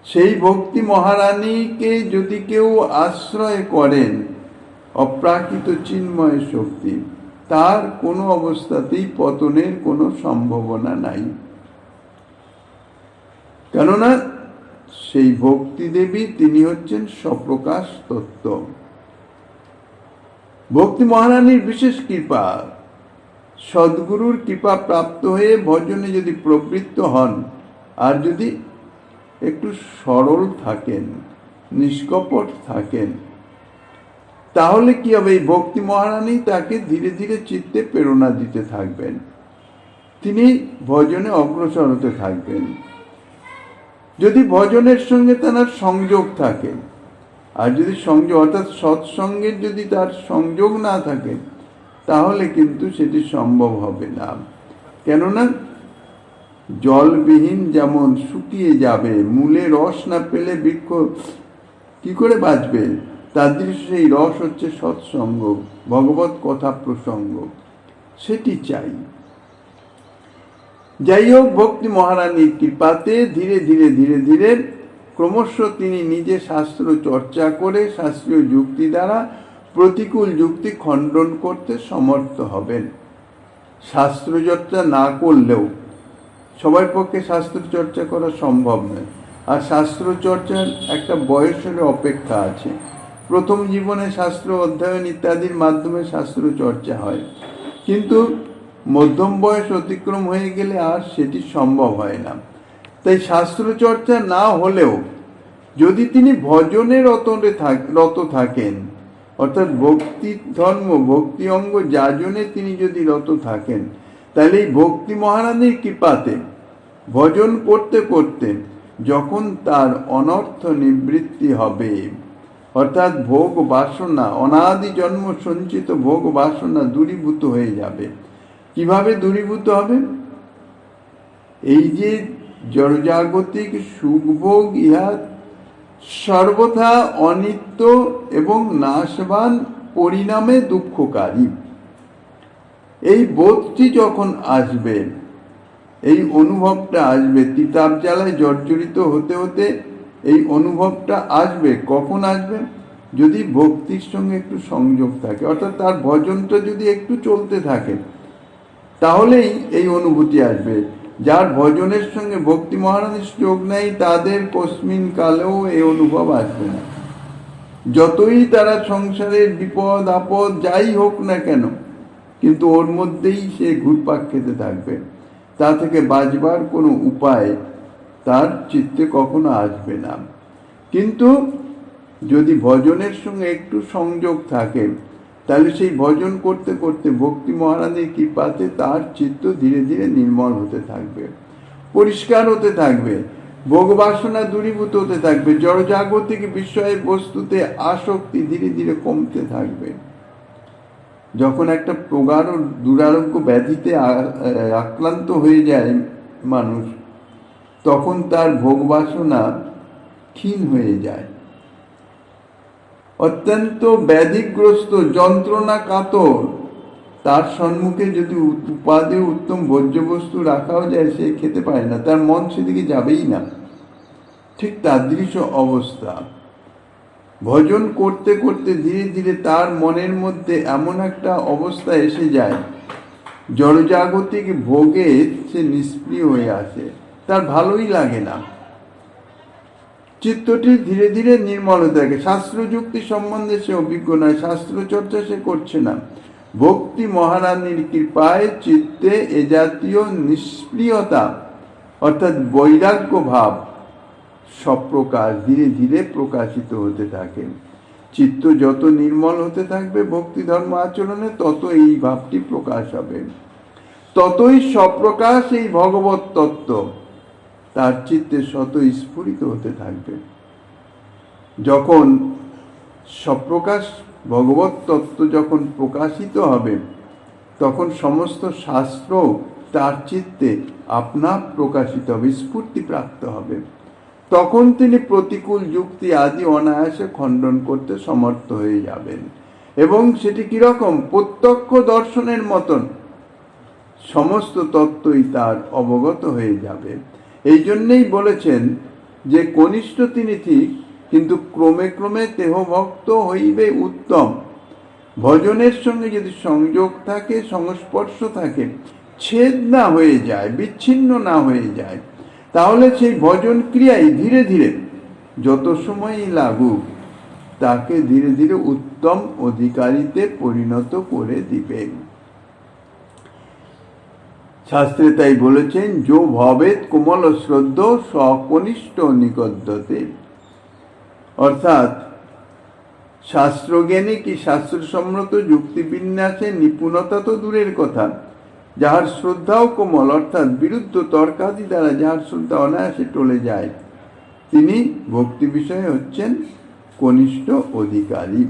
সেই ভক্তি মহারানীকে যদি কেউ আশ্রয় করেন, অপ্রাকৃত চিন্ময় শক্তি, তার কোনো অবস্থাতেই পতনের কোনো সম্ভাবনা নাই। কেননা সেই ভক্তি দেবী তিনি হচ্ছেন স্বপ্রকাশ তত্ত্ব। ভক্তি মহারানীর বিশেষ কৃপা, সদ্গুরুর কৃপা প্রাপ্ত হয়ে ভজনে যদি প্রবৃত্ত হন, আর যদি একটু সরল থাকেন, নিষ্কপট থাকেন, তাহলে কি হবে, এই ভক্তি মহারানী তাকে ধীরে ধীরে চিত্তে প্রেরণা দিতে থাকবেন, তিনি ভজনে অগ্রসর হতে থাকবেন। যদি ভজনের সঙ্গে তার সংযোগ থাকে, আর যদি সংযোগ অর্থাৎ সৎসঙ্গের যদি তার সংযোগ না থাকে, তাহলে কিন্তু সেটি সম্ভব হবে না। কেননা জলবিহীন যেমন শুকিয়ে যাবে, মূলে রস না পেলে বৃক্ষ কি করে বাঁচবে, তার দৃশ্য সেই রস হচ্ছে সৎসঙ্গ, ভগবত কথা প্রসঙ্গ, সেটি চাই। যাই হোক, ভক্তি মহারানীর কৃপাতে ধীরে ধীরে ধীরে ধীরে ক্রমশ তিনি নিজে শাস্ত্র চর্চা করে শাস্ত্রীয় যুক্তি দ্বারা প্রতিকূল যুক্তি খণ্ডন করতে সমর্থ হবেন। শাস্ত্র চর্চা না করলেও সবার পক্ষে শাস্ত্র চর্চা করা সম্ভব নয়, আর শাস্ত্র চর্চার একটা বয়সের অপেক্ষা আছে। প্রথম জীবনে শাস্ত্র অধ্যয়ন ইত্যাদির মাধ্যমে শাস্ত্র চর্চা হয়, কিন্তু মধ্যম বয়স অতিক্রম হয়ে গেলে আর সেটি সম্ভব হয় না। তাই শাস্ত্র চর্চা না হলেও যদি তিনি ভজনে রত থাকেন, অর্থাৎ ভক্তি ধর্ম ভক্তি অঙ্গ যাজনে তিনি যদি রত থাকেন, তাহলে এই ভক্তি মহারানীর কৃপাতে ভজন করতে করতে যখন তার অনর্থ নিবৃত্তি হবে, অর্থাৎ ভোগ বাসনা, অনাদি জন্ম সঞ্চিত ভোগ বাসনা দূরীভূত হয়ে যাবে। কিভাবে দূরীভূত হবে? এই যে জড়জাগতিক সুখভোগ, ইহা সর্বথা অনিত্য এবং নাশবান, পরিণামে দুঃখকারী। এই বোধটি যখন আসবে, এই অনুভবটা আসবে, তিতাব জ্বালায় জর্জরিত হতে হতে এই অনুভবটা আসবে। কখন আসবে? যদি ভক্তির সঙ্গে একটু সংযোগ থাকে, অর্থাৎ তার ভজনটা যদি একটু চলতে থাকে, তাহলেই এই অনুভূতি আসবে। যার ভজনের সঙ্গে ভক্তি মহারানীর যোগ নেই, তাদের কস্মিন কালেও এই অনুভব আসবে না। যতই তারা সংসারের বিপদ আপদ যাই হোক না কেন, কিন্তু ওর মধ্যেই সে ঘুরপাক খেতে থাকবে, তা থেকে বাঁচবার কোনো উপায় তার চিত্তে কখনো আসবে না। কিন্তু যদি ভজনের সঙ্গে একটু সংযোগ থাকে, তাহলে সেই ভজন করতে করতে ভক্তি মহারাজের কৃপাতে তার চিত্ত ধীরে ধীরে নির্মল হতে থাকবে, পরিষ্কার হতে থাকবে, ভোগবাসনা দূরীভূত হতে থাকবে, জড়জাগতিক বিষয়ে বস্তুতে আসক্তি ধীরে ধীরে কমতে থাকবে। যখন একটা প্রগাঢ় দুরারোগ্য ব্যাধিতে আক্রান্ত হয়ে যায় মানুষ, তখন তার ভোগবাসনা ক্ষীণ হয়ে যায়। অত্যন্ত ব্যাধিগ্রস্ত, যন্ত্রণা কাতর, তার সম্মুখে যদি উপাদেয় উত্তম ভোজ্যবস্তু রাখাও যায়, সে খেতে পারে না, তার মন সেদিকে যাবেই না। ঠিক তাদৃশ অবস্থা। ভজন করতে করতে ধীরে ধীরে তার মনের মধ্যে এমন একটা অবস্থা এসে যায়, জড়জাগতিক ভোগে সে নিষ্ক্রিয় হয়ে আসে, তার ভালোই লাগে না, চিত্তটি ধীরে ধীরে নির্মল হতে থাকে। শাস্ত্র যুক্তি সম্বন্ধে সে অভিজ্ঞ নয়, শাস্ত্র চর্চা সে করছে না। ভক্তি মহারানীর কৃপায় চিত্তে এ জাতীয় নিষ্ক্রিয়তা অর্থাৎ বৈরাগ্য ভাব সপ্রকাশ ধীরে ধীরে প্রকাশিত হতে থাকে। চিত্ত যত নির্মল হতে থাকবে ভক্তি ধর্ম আচরণে, তত এই ভাবটি প্রকাশ হবে, ততই সপ্রকাশ এই ভগবত তত্ত্ব তার চিত্তে শত স্ফুরিত হতে থাকবে। যখন সপ্রকাশ ভগবত তত্ত্ব যখন প্রকাশিত হবে, তখন সমস্ত শাস্ত্র তার চিত্তে আপনা প্রকাশিত হবে, স্ফূর্তি প্রাপ্ত হবে। তখন তিনি প্রতিকূল যুক্তি আদি অনায়াসে খণ্ডন করতে সমর্থ হয়ে যাবেন, এবং সেটি কিরকম? প্রত্যক্ষ দর্শনের মতন সমস্ত তত্ত্বই তার অবগত হয়ে যাবে। এই জন্যেই বলেছেন যে কনিষ্ঠ তিনি ঠিক, কিন্তু ক্রমে ক্রমে দেহভক্ত হইবে উত্তম। ভজনের সঙ্গে যদি সংযোগ থাকে, সংস্পর্শ থাকে, ছেদ না হয়ে যায়, বিচ্ছিন্ন না হয়ে যায়, তাহলে সেই ভজন ক্রিয়াই ধীরে ধীরে যত সময়ই লাগুক তাকে ধীরে ধীরে উত্তম অধিকারীতে পরিণত করে দিবে। শাস্ত্রে তাই বলেছেন, যো ভবেত কোমল শ্রদ্ধ সকনিষ্ঠ নিকদ্যতে। অর্থাৎ শাস্ত্রজ্ঞানী কি শাস্ত্রসম্মত যুক্তিবিন্যাসে নিপুণতা তো দূরের কথা, যাহার শ্রদ্ধাও কোমল, অর্থাৎ বিরুদ্ধ তর্কাদি দ্বারা যাহার শ্রদ্ধা অনায়াসে টলে যায়, তিনি ভক্তি বিষয়ে হচ্ছেন কনিষ্ঠ অধিকারী।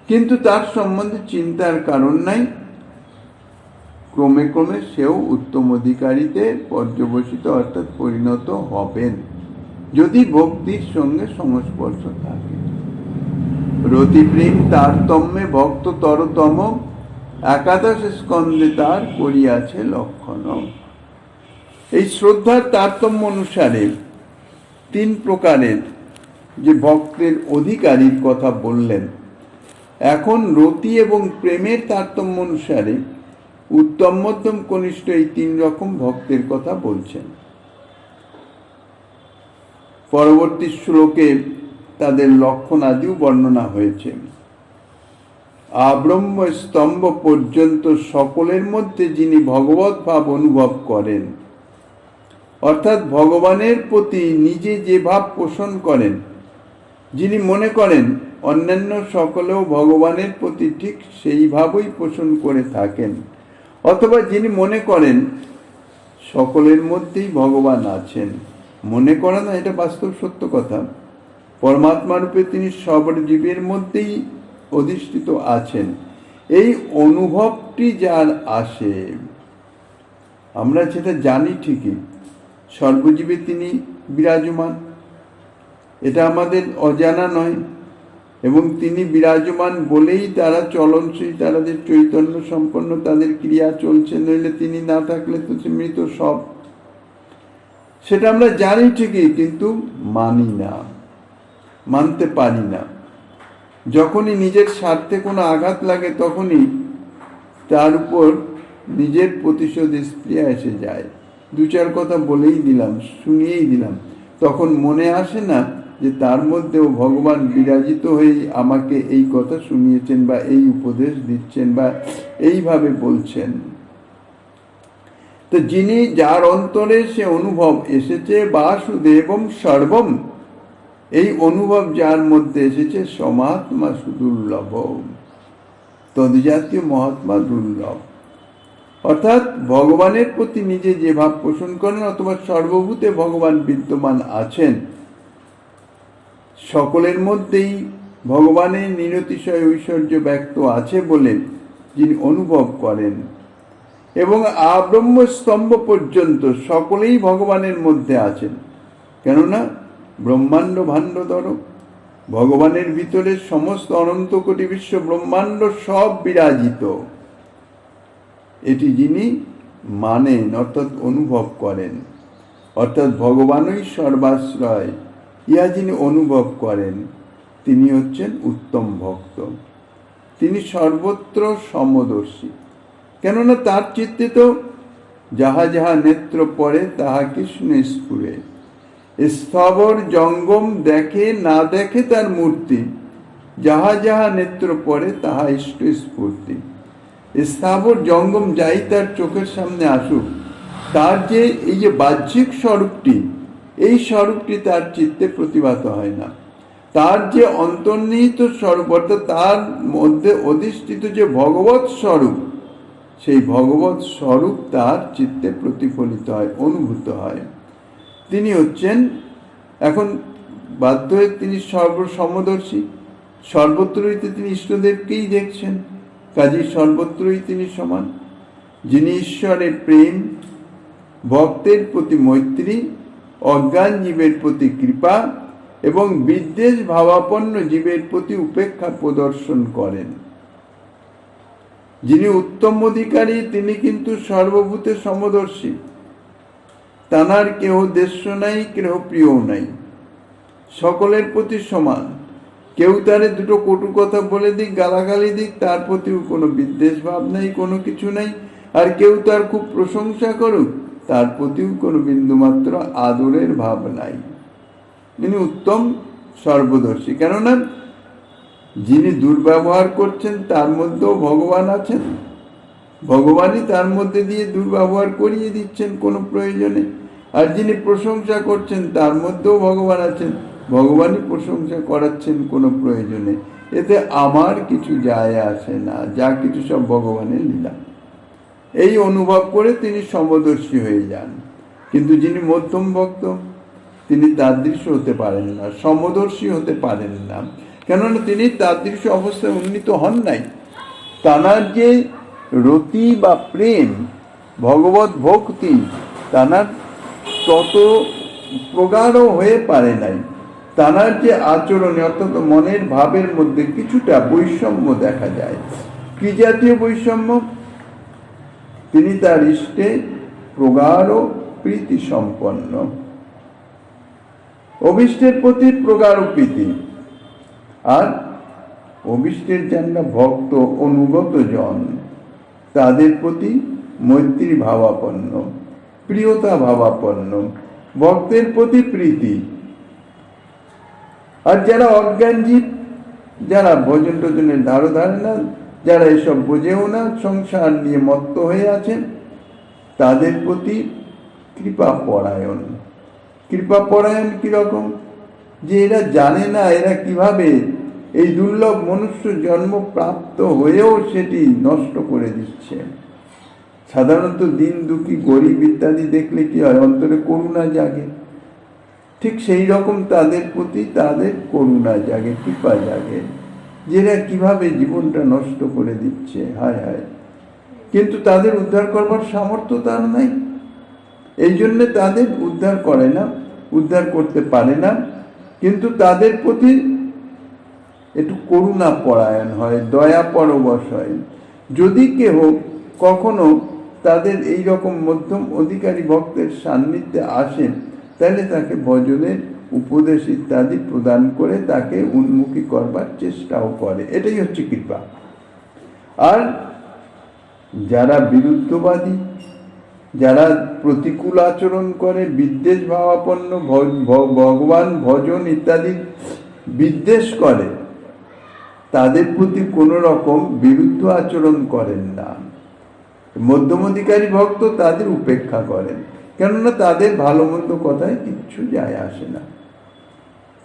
কিন্তু তার সম্বন্ধে চিন্তার কারণ নাই, ক্রমে ক্রমে সেও উত্তম অধিকারীতে পর্যবসিত অর্থাৎ পরিণত হবেন, যদি ভক্তির সঙ্গে সংস্পর্শ থাকে। রতিপ্রেম তারতম্যে ভক্ত তরতম, একাদশ স্কন্ধে তার করিয়াছে লক্ষণ। এই শ্রদ্ধার তারতম্য অনুসারে তিন প্রকারের যে ভক্তের অধিকারীর কথা বললেন, এখন রতি এবং প্রেমের তারতম্য অনুসারে উত্তম মধ্যম কনিষ্ঠ এই তিন রকম ভক্তের কথা বলছেন। পরবর্তী শ্লোকে তাদের লক্ষণ আদিও বর্ণনা হয়েছে। আব্রহ্ম স্তম্ভ পর্যন্ত সকলের মধ্যে যিনি ভগবত ভাব অনুভব করেন, অর্থাৎ ভগবানের প্রতি নিজে যে ভাব পোষণ করেন, যিনি মনে করেন অন্যান্য সকলেও ভগবানের প্রতি ঠিক সেই ভাবই পোষণ করে থাকেন, অথবা যিনি মনে করেন সকলের মধ্যেই ভগবান আছেন, মনে করে না, এটা বাস্তব সত্য কথা, পরমাত্মা রূপে তিনি সব জীবের মধ্যেই অধিষ্ঠিত আছেন, এই অনুভবটি যার আসে, আমরা সেটা জানি ঠিকই, সর্বজীবে তিনি বিরাজমান, এটা আমাদের অজানা নয়, এবং তিনি বিরাজমান বলেই তারা চলনশীল, তাদের চৈতন্য সম্পন্ন, তাদের ক্রিয়া চলছে, নইলে তিনি না থাকলে তো মৃত সব। সেটা আমরা জানি ঠিকই, কিন্তু মানি না, মানতে পারি না। যখনই নিজের স্বার্থে কোনো আঘাত লাগে, তখনই তার উপর নিজের প্রতিশোধ স্প্রিয়া এসে যায়। দু চার কথা বলেই দিলাম, শুনিয়েই দিলাম, তখন মনে আসে না যে তার মধ্যেও ভগবান বিরাজিত হয়ে আমাকে এই কথা শুনিয়েছেন, বা এই উপদেশ দিচ্ছেন, বা এইভাবে বলছেন। তো যিনি, যার অন্তরে সে অনুভব এসেছে বাসুদেবম সর্বম, এই অনুভব যার মধ্যে এসেছে, সমাত্মা সুদুর্লভ, তদ্জাতীয় মহাত্মা দুর্লভ। অর্থাৎ ভগবানের প্রতি নিজে যে ভাব পোষণ করেন, অথবা সর্বভূতে ভগবান বিদ্যমান আছেন, সকলের মধ্যেই ভগবানের নিরতিশয় ঐশ্বর্য ব্যক্ত আছে বলে যিনি অনুভব করেন, এবং আব্রহ্ম স্তম্ভ পর্যন্ত সকলেই ভগবানের মধ্যে আছেন। কেননা ব্রহ্মাণ্ড ভাণ্ডধর, ভগবানের ভিতরে সমস্ত অনন্ত কোটি বিশ্ব ব্রহ্মাণ্ড সব বিরাজিত, এটি যিনি মানেন অর্থাৎ অনুভব করেন, অর্থাৎ ভগবানই সর্বাশ্রয়, ইহা যিনি অনুভব করেন, তিনি হচ্ছেন উত্তম ভক্ত। তিনি সর্বত্র সমদর্শী, কেননা তার চিত্তে তো যাহা যাহা নেত্র পড়ে তাহা কৃষ্ণ স্ফুরে। স্থবর জঙ্গম দেখে না দেখে তার মূর্তি, যাহা যাহা নেত্র পড়ে তাহা ইষ্ট স্ফূর্তি। স্থাবর জঙ্গম যাই তার চোখের সামনে আসুক, তার যে এই যে বাহ্যিক স্বরূপটি, এই স্বরূপটি তার চিত্তে প্রতিভাত হয় না। তার যে অন্তর্নিহিত স্বরূপ, অর্থাৎ তার মধ্যে অধিষ্ঠিত যে ভগবৎ স্বরূপ, সেই ভগবৎ স্বরূপ তার চিত্তে প্রতিফলিত হয়, অনুভূত হয়। তিনি হচ্ছেন এখন বাধ্য হয়ে তিনি সর্বসমদর্শী, সর্বত্রই তিনি ইষ্টদেবকেই দেখছেন, কাজেই সর্বত্রই তিনি সমান। যিনি ঈশ্বরের প্রেম, ভক্তের প্রতি মৈত্রী, অজ্ঞান জীবের প্রতি কৃপা এবং বিদ্বেষ ভাবাপন্ন জীবের প্রতি উপেক্ষা প্রদর্শন করেন। যিনি উত্তম অধিকারী, তিনি কিন্তু সর্বভূতে সমদর্শী। তানার কেহ দেশ্য নাই, কেহ প্রিয়ও নাই, সকলের প্রতি সমান। কেউ তারে দুটো কটু কথা বলে দিক, গালাগালি দিক, তার প্রতিও কোনো বিদ্বেষ ভাব নাই, কোনো কিছু নাই। আর কেউ তার খুব প্রশংসা করুক, তার প্রতিও কোনো বিন্দুমাত্র আদরের ভাব নাই। তিনি উত্তম সর্বদর্শী, কেননা যিনি দুর্ব্যবহার করছেন তার মধ্যেও ভগবান আছেন, ভগবানই তার মধ্যে দিয়ে দুর্ব্যবহার করিয়ে দিচ্ছেন কোনো প্রয়োজনে। আর যিনি প্রশংসা করছেন তার মধ্যেও ভগবান আছেন, ভগবানই প্রশংসা করাচ্ছেন কোনো প্রয়োজনে। এতে আমার কিছু যায় আসে না, যা কিছু সব ভগবানের লীলা। এই অনুভব করে তিনি সমদর্শী হয়ে যান। কিন্তু যিনি মধ্যম ভক্ত, তিনি তাদৃশ্য হতে পারেন না, সমদর্শী হতে পারেন না, কেননা তিনি তাদৃশ্য অবস্থায় উন্নীত হন নাই। তানার যে রতি বা প্রেম, ভগবত ভক্তি, তানার তত প্রগাঢ় হয়ে পারে নাই। তানার যে আচরণে অর্থাৎ মনের ভাবের মধ্যে কিছুটা বৈষম্য দেখা যায়। কি জাতীয় বৈষম্য? তিনি তার ইষ্টে প্রগাঢ় প্রীতি সম্পন্ন, অভিষ্টের প্রতি প্রগাঢ় প্রীতি, আর অভিষ্টের যারা ভক্ত অনুগত জন, তাদের প্রতি মৈত্রী ভাবাপন্ন, প্রিয়তা ভাবাপন্ন, ভক্তের প্রতি প্রীতি। আর যারা অজ্ঞান জীব, যারা ভজন টজনের ধারো ধারে না, যারা এসব বোঝেও না, সংসার নিয়ে মত্ত হয়ে আছেন, তাদের প্রতি কৃপা পরায়ণ। কৃপা পরায়ণ কিরকম? যে এরা জানে না এরা কিভাবে এই দুর্লভ মনুষ্য জন্ম প্রাপ্ত হয়েও সেটি নষ্ট করে দিচ্ছে। সাধারণত দিন দুঃখী গরিব ইত্যাদি দেখলে কি হয়, অন্তরে করুণা জাগে। ঠিক সেই রকম তাদের প্রতি তাদের করুণা জাগে, কৃপা জাগে, যেরা কিভাবে জীবনটা নষ্ট করে দিচ্ছে, হায় হায়। কিন্তু তাদের উদ্ধার করবার সামর্থ্য তার নাই, এই জন্যে তাদের উদ্ধার করে না, উদ্ধার করতে পারে না। কিন্তু তাদের প্রতি একটু করুণা পরায়ণ হয়, দয়া পরবশ হয়। যদি কেহ কখনো তাদের এই রকম মধ্যম অধিকারী ভক্তের সান্নিধ্যে আসেন, তাহলে তাকে ভজনের উপদেশ ইত্যাদি প্রদান করে তাকে উন্মুখী করবার চেষ্টাও করে। এটাই হচ্ছে কৃপা। আর যারা বিরুদ্ধবাদী, যারা প্রতিকূল আচরণ করে, বিদ্বেষ ভাবাপন্ন, ভগবান ভজন ইত্যাদি বিদ্বেষ করে, তাদের প্রতি কোনো রকম বিরুদ্ধ আচরণ করেন না। মধ্যম অধিকারী ভক্ত তাদের উপেক্ষা করেন, কেননা তাদের ভালো মন্দ কথায় কিচ্ছু যায় আসে না।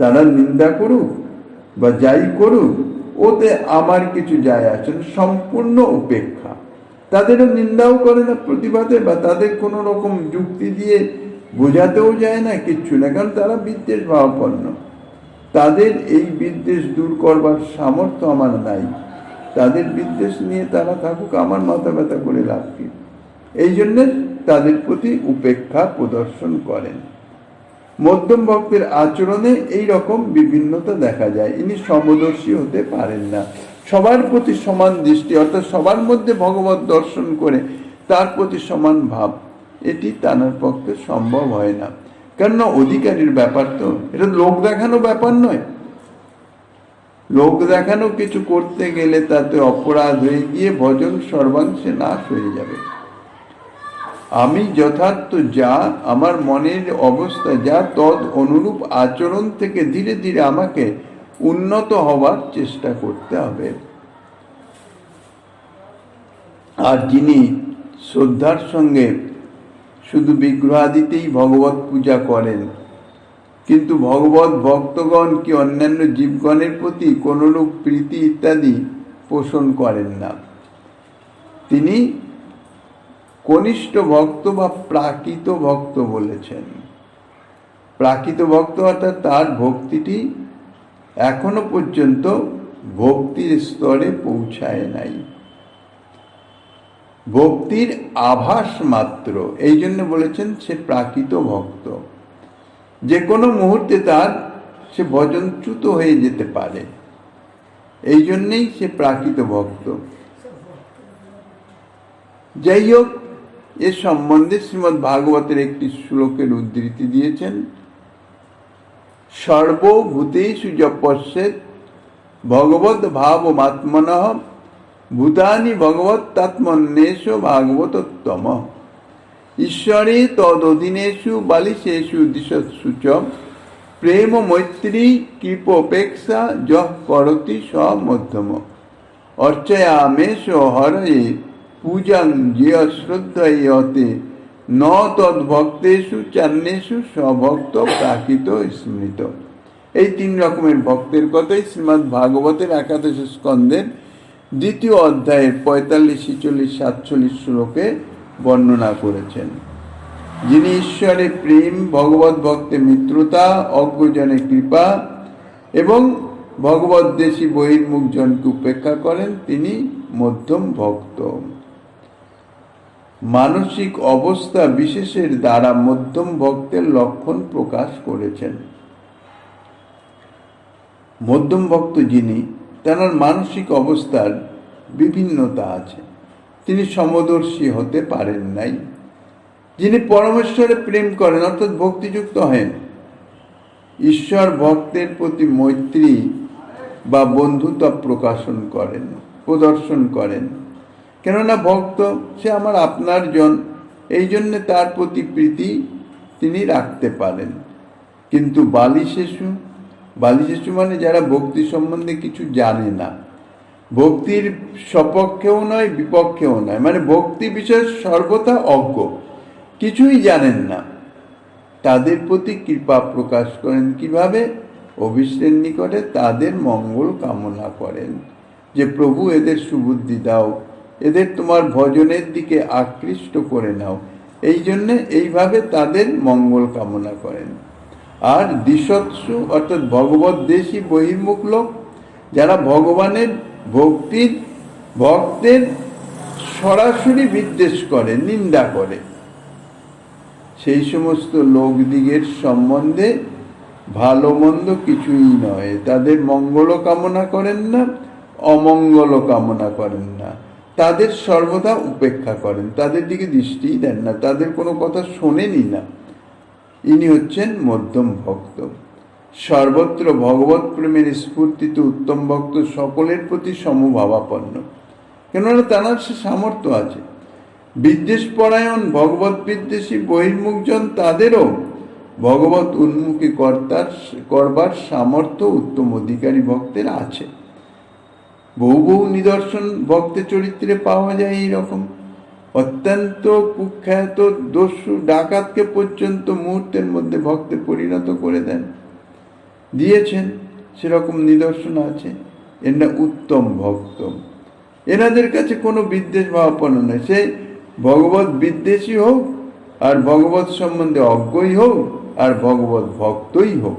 তারা নিন্দা করুক বা যাই করুক, ওতে আমার কিছু যায় আসে না, সম্পূর্ণ উপেক্ষা। তাদেরও নিন্দাও করে না প্রতিবাদে, বা তাদের কোনো রকম যুক্তি দিয়ে বোঝাতেও যায় না, কিচ্ছু না, কারণ তারা বিদ্বেষ ভাবাপন্ন। তাদের এই বিদ্বেষ দূর করবার সামর্থ্য আমার নাই। তাদের বিদ্বেষ নিয়ে তারা থাকুক, আমার মাথা ব্যথা করে লাভ কি? এই জন্যে তাদের প্রতি উপেক্ষা প্রদর্শন করেন। মধ্যম ভক্তের আচরণে এই রকম বিভিন্নতা দেখা যায়। ইনি সমদর্শী হতে পারেন না, সবার প্রতি সমান দৃষ্টি, অর্থাৎ সবার মধ্যে ভগবত দর্শন করে তার প্রতি সমান ভাব, এটি তার পক্ষে সম্ভব হয় না। কেননা অধিকারীর ব্যাপার তো, এটা লোক দেখানো ব্যাপার নয়। লোক দেখানো কিছু করতে গেলে তাতে অপরাধ হয়ে গিয়ে ভজন সর্বাংশে নাশ হয়ে যাবে। আমি যথার্থ যা, আমার মনের অবস্থা যা, তদ অনুরূপ আচরণ থেকে ধীরে ধীরে আমাকে উন্নত হওয়ার চেষ্টা করতে হবে। আর যিনি শ্রদ্ধার সঙ্গে শুধু বিগ্রহাদিতেই ভগবত পূজা করেন, কিন্তু ভগবত ভক্তগণ কি অন্যান্য জীবগণের প্রতি কোনরূপ প্রীতি ইত্যাদি পোষণ করেন না, তিনি কনিষ্ঠ ভক্ত বা প্রাকৃত ভক্ত বলেছেন। প্রাকৃত ভক্ত অর্থাৎ তার ভক্তিটি এখনো পর্যন্ত ভক্তির স্তরে পৌঁছায় নাই, ভক্তির আভাস মাত্র। এই জন্য বলেছেন সে প্রাকৃত ভক্ত। যে কোনো মুহূর্তে তার সে ভজনচ্যুত হয়ে যেতে পারে, এই জন্যেই সে প্রাকৃত ভক্ত। যাই হোক, এ সম্বন্ধে শ্রীমদ্ ভাগবতের একটি শ্লোকের উদ্ধৃতি দিয়েছেন। সর্বভূতেষু যপশ্যেৎ ভগবদ ভাবমাত্মনঃ ভূতানি ভগবত্তাত্মন্যেষু ভাগবতোত্তম। ঈশ্বরে তদধীনেষু বালিশেষু দিশৎসু চ প্রেম মৈত্রী কৃপোপেক্ষা যঃ করতি স মধ্যম। অর্চয়ামেষ হরয়ে পূজাং যে শ্রদ্ধয়তে ন তদ্ভক্তেষু চান্যেষু স্বভক্ত প্রাকৃত স্মৃত। এই তিন রকমের ভক্তের কথাই শ্রীমদ্ ভাগবতের 11 স্কন্ধের 2য় অধ্যায়ের 45, 46, 47 শ্লোকে বর্ণনা করেছেন। যিনি ঈশ্বরে প্রেম, ভগবত ভক্তে মিত্রতা, অজ্ঞজনে কৃপা এবং ভগবদ্দেশী বহির্মুখ জনকে উপেক্ষা করেন, তিনি মধ্যম ভক্ত। মানসিক অবস্থা বিশেষের দ্বারা মধ্যম ভক্তের লক্ষণ প্রকাশ করেছেন। মধ্যম ভক্ত যিনি, তার মানসিক অবস্থার বিভিন্নতা আছে, তিনি সমদর্শী হতে পারেন নাই। যিনি পরমেশ্বরে প্রেম করেন অর্থাৎ ভক্তিযুক্ত হেন, ঈশ্বর ভক্তের প্রতি মৈত্রী বা বন্ধুত্ব প্রদর্শন করেন। কেননা ভক্ত সে আমার আপনার জন, এই জন্য তার প্রতি প্রীতি তিনি রাখতে পারেন। কিন্তু বালিশেষু মানে যারা ভক্তি সম্বন্ধে কিছু জানে না, ভক্তির সপক্ষেও নয় বিপক্ষেও নয়, মানে ভক্তি বিষয়ে সর্বদা অজ্ঞ, কিছুই জানেন না, তাদের প্রতি কৃপা প্রকাশ করেন কিভাবে? অভীষ্টের নিকটে তাদের মঙ্গল কামনা করেন, যে প্রভু এদের সুবুদ্ধি দাও, এদের তোমার ভজনের দিকে আকৃষ্ট করে নাও। এই জন্যে এইভাবে তাদের মঙ্গল কামনা করেন। আর দিশৎসু অর্থাৎ ভগবদ্দেশী বহির্মুখ লোক, যারা ভগবানের ভক্তের সরাসরি বিদ্বেষ করে, নিন্দা করে, সেই সমস্ত লোকদিগের সম্বন্ধে ভালো মন্দ কিছুই নয়, তাদের মঙ্গল কামনা করেন না, অমঙ্গল কামনা করেন না, তাদের সর্বদা উপেক্ষা করেন, তাদের দিকে দৃষ্টিই দেন না, তাদের কোনো কথা শোনেনই না। ইনি হচ্ছেন মধ্যম ভক্ত। সর্বত্র ভগবত প্রেমের স্ফূর্তিতে উত্তম ভক্ত সকলের প্রতি সমভাবাপন্ন, কেননা তার সে সামর্থ্য আছে। বিদ্বেষ পরায়ণ ভগবত বিদ্বেষী বহির্মুখজন, তাদেরও ভগবত উন্মুখী করবার সামর্থ্য উত্তম অধিকারী ভক্তের আছে। বহু নিদর্শন ভক্তের চরিত্রে পাওয়া যায়। এইরকম অত্যন্ত কুখ্যাত দস্যু ডাকাতকে পর্যন্ত মুহূর্তের মধ্যে ভক্তে পরিণত করে দেন। দিয়েছেন, সেরকম নিদর্শন আছে। এরা উত্তম ভক্ত। এনাদের কাছে কোনো বিদ্বেষ ভাবাপন্ন নেই, সে ভগবত বিদ্বেষী হোক আর ভগবত সম্বন্ধে অজ্ঞই হোক আর ভগবত ভক্তই হোক,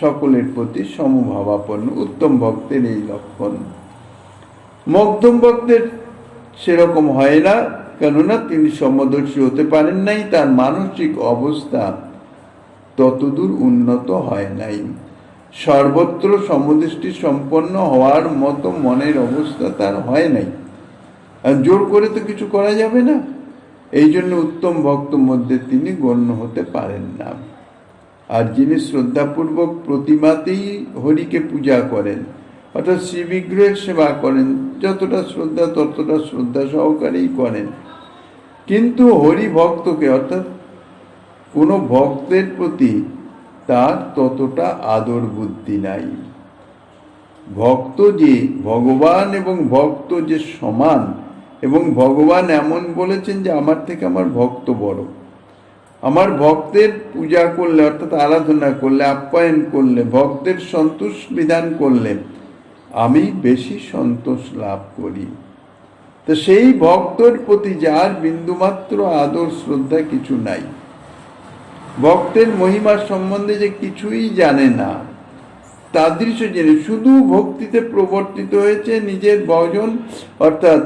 সকলের প্রতি সমভাবাপন্ন উত্তম ভক্তের এই লক্ষণ। মধ্যম ভক্তের সেরকম হয় না, কেননা তিনি সমদর্শী হতে পারেন নাই, তার মানসিক অবস্থা ততদূর উন্নত হয় নাই। সর্বত্র সমদৃষ্টি সম্পন্ন হওয়ার মতো মনের অবস্থা তার হয় নাই, আর জোর করে তো কিছু করা যাবে না। এই জন্য উত্তম ভক্ত মধ্যে তিনি গণ্য হতে পারেন না। আর যিনি শ্রদ্ধাপূর্বক প্রতিমাতেই হরিকে পূজা করেন, অর্থাৎ শ্রী বিগ্রহের সেবা করেন, যতটা শ্রদ্ধা ততটা শ্রদ্ধা সহকারেই করেন, কিন্তু হরি ভক্তকে অর্থাৎ কোনো ভক্তের প্রতি তার ততটা আদর বুদ্ধি নাই। ভক্ত যে ভগবান এবং ভক্ত যে সমান, এবং ভগবান এমন বলেছেন যে আমার থেকে আমার ভক্ত বড়। আমার ভক্তের পূজা করলে অর্থাৎ আরাধনা করলে, আপ্যায়ন করলে, ভক্তের সন্তোষ বিধান করলে আমি বেশি সন্তোষ লাভ করি। তো সেই ভক্তর প্রতি যার বিন্দুমাত্র আদর শ্রদ্ধা কিছু নাই, ভক্তের মহিমা সম্বন্ধে যে কিছুই জানে না, তাদৃশ জেনে শুধু ভক্তিতে প্রবর্তিত হয়েছে, নিজের ভজন অর্থাৎ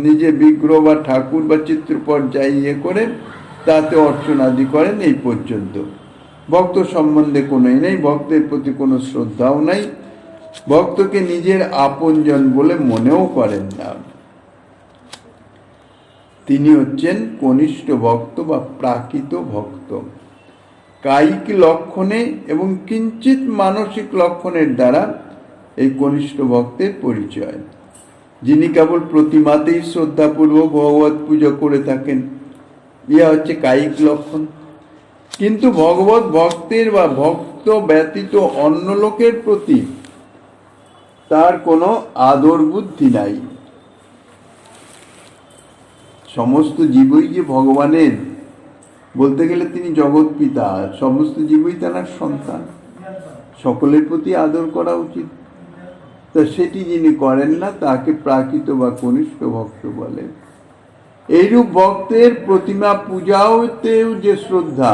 নিজে বিগ্রহ বা ঠাকুর বা চিত্রপট যাই করে তাতে অর্চনাদি করেন, এই পর্যন্ত। ভক্ত সম্বন্ধে কোনোই নেই, ভক্তের প্রতি কোনো শ্রদ্ধাও নাই, ভক্তকে নিজের আপনজন বলে মনেও করেন না। তিনি হচ্ছেন কনিষ্ঠ ভক্ত বা প্রাকৃত ভক্ত। কায়িক লক্ষণে এবং কিঞ্চিত মানসিক লক্ষণের দ্বারা এই কনিষ্ঠ ভক্তের পরিচয়। যিনি কেবল প্রতিমাতেই শ্রদ্ধাপূর্বক ভগবত পুজো করে থাকেন, ইয়া হচ্ছে কায়িক লক্ষণ। কিন্তু ভগবত ভক্তের বা ভক্ত ব্যতীত অন্য লোকের প্রতি তার কোনো আদর বুদ্ধি নাই। সমস্ত জীবই যে ভগবানের, বলতে গেলে তিনি জগৎ পিতা, সমস্ত জীবই তার সন্তান, সকলের প্রতি আদর করা উচিত। তা সেটি যিনি করেন না তাকে প্রাকৃত বা কনিষ্ঠ ভক্ত বলে। এইরূপ ভক্তের প্রতিমা পূজাতেও যে শ্রদ্ধা,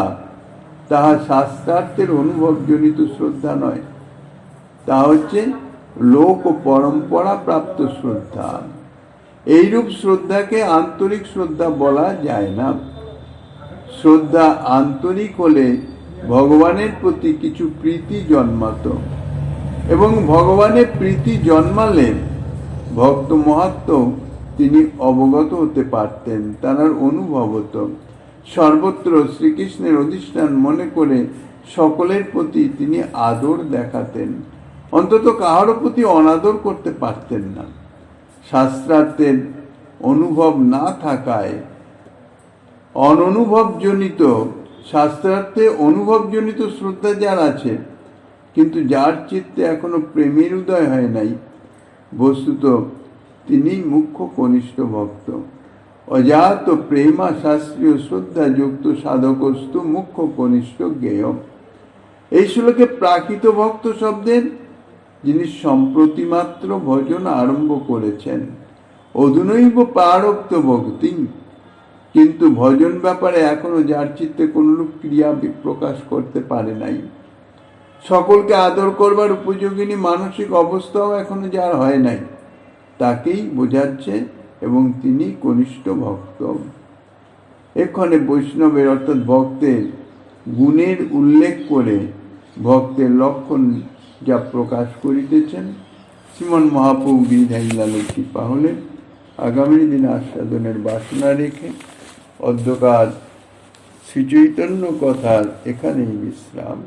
তাহা শাস্ত্রার্থের অনুভবজনিত শ্রদ্ধা নয়, তা হচ্ছে লোক ও পরম্পরা প্রাপ্ত শ্রদ্ধা। এইরূপ শ্রদ্ধাকে আন্তরিক শ্রদ্ধা বলা যায় না। শ্রদ্ধা আন্তরিক হলে ভগবানের প্রতি কিছু প্রীতি জন্মাত, এবং ভগবানের প্রীতি জন্মালে ভক্ত মহাত্ম তিনি অবগত হতে পারতেন, তার অনুভব হতো। সর্বত্র শ্রীকৃষ্ণের অধিষ্ঠান মনে করে সকলের প্রতি তিনি আদর দেখাতেন, অন্তত কাহারও প্রতি অনাদর করতে পারতেন না। শাস্ত্রার্থের অনুভব না থাকায় অননুভবজনিত, শাস্ত্রার্থে অনুভবজনিত শ্রদ্ধা যার আছে, কিন্তু যার চিত্তে এখনো প্রেমের উদয় হয় নাই, বস্তুত তিনি মুখ্য কনিষ্ঠ ভক্ত। অজাত প্রেমা শাস্ত্রীয় শ্রদ্ধা যুক্ত সাধকস্তু মুখ্য কনিষ্ঠ জ্ঞেয়। এই শ্লোকে প্রাকৃত ভক্ত শব্দের যিনি সম্প্রতি মাত্র ভজন আরম্ভ করেছেন, অধুনৈব প্রারব্ধ ভক্তি, কিন্তু ভজন ব্যাপারে এখনো যার চিত্তে কোনরূপ ক্রিয়া প্রকাশ করতে পারে নাই, সকলকে আদর করবার উপযোগিনী মানসিক অবস্থাও এখনো যার হয় নাই, তাকেই বোঝাচ্ছে, এবং তিনি কনিষ্ঠ ভক্ত। এখানে বৈষ্ণবের অর্থাৎ ভক্তের গুণের উল্লেখ করে ভক্তের লক্ষণ যা প্রকাশ করিতেছেন, শ্রীমন মহাপ্রভু গিরিধারীলালের কৃপা হলে আগামী দিনে আস্বাদনের বাসনা রেখে অদ্যকার শ্রীচৈতন্য কথার এখানেই বিশ্রাম।